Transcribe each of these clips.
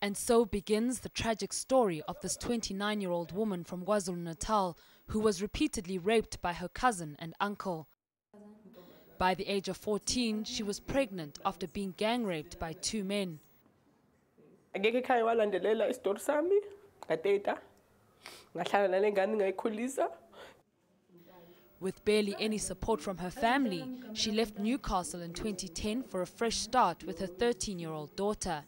And so begins the tragic story of this 29-year-old woman from KwaZulu-Natal who was repeatedly raped by her cousin and uncle. By the age of 14, she was pregnant after being gang raped by two men. With barely any support from her family, she left Newcastle in 2010 for a fresh start with her 13-year-old daughter.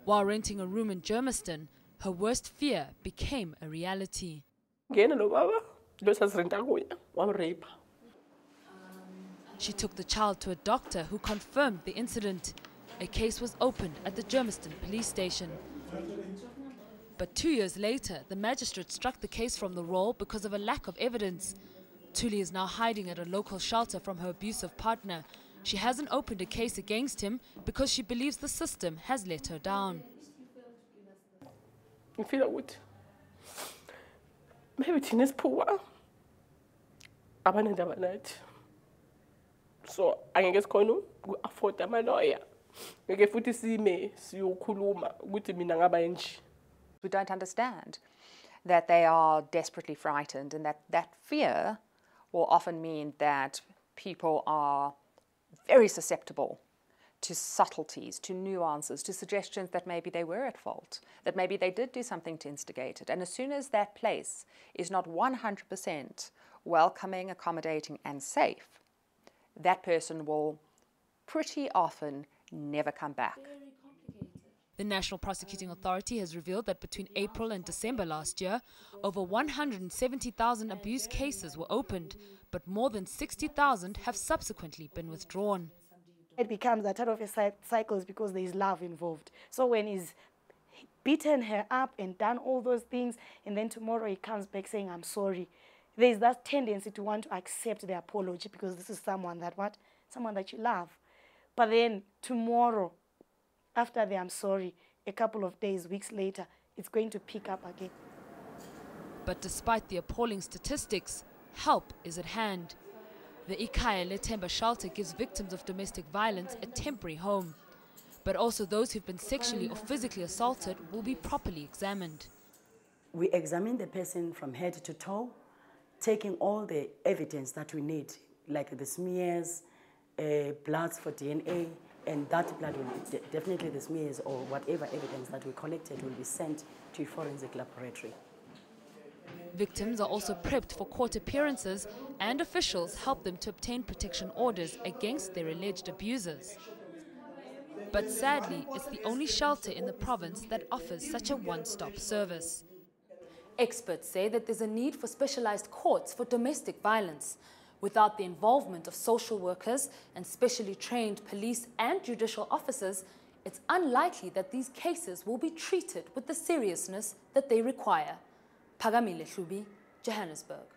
While renting a room in Germiston, her worst fear became a reality. She took the child to a doctor who confirmed the incident. A case was opened at the Germiston police station. But 2 years later, the magistrate struck the case from the roll because of a lack of evidence. Thuli is now hiding at a local shelter from her abusive partner. She hasn't opened a case against him because she believes the system has let her down. I feel good. Maybe Tina's poor. So I guess going to afford my lawyer. We don't understand that they are desperately frightened, and that fear will often mean that people are very susceptible to subtleties, to nuances, to suggestions that maybe they were at fault, that maybe they did do something to instigate it. And as soon as that place is not 100% welcoming, accommodating and safe, that person will pretty often never come back. The National Prosecuting Authority has revealed that between April and December last year, over 170,000 abuse cases were opened, but more than 60,000 have subsequently been withdrawn. It becomes a type of a cycle because there is love involved. So when he's beaten her up and done all those things, and then tomorrow he comes back saying, I'm sorry, there is that tendency to want to accept the apology because this is someone that someone that you love. But then tomorrow, after the I'm sorry, a couple of days, weeks later, it's going to pick up again. But despite the appalling statistics, help is at hand. The eNCA shelter gives victims of domestic violence a temporary home. But also those who've been sexually or physically assaulted will be properly examined. We examine the person from head to toe, taking all the evidence that we need, like the smears, bloods for DNA, and that blood will be definitely the smears or whatever evidence that we collected will be sent to a forensic laboratory. Victims are also prepped for court appearances, and officials help them to obtain protection orders against their alleged abusers. But sadly, it's the only shelter in the province that offers such a one-stop service. Experts say that there's a need for specialized courts for domestic violence. Without the involvement of social workers and specially trained police and judicial officers, it's unlikely that these cases will be treated with the seriousness that they require. PHAKAMILE, HLUBI, Johannesburg.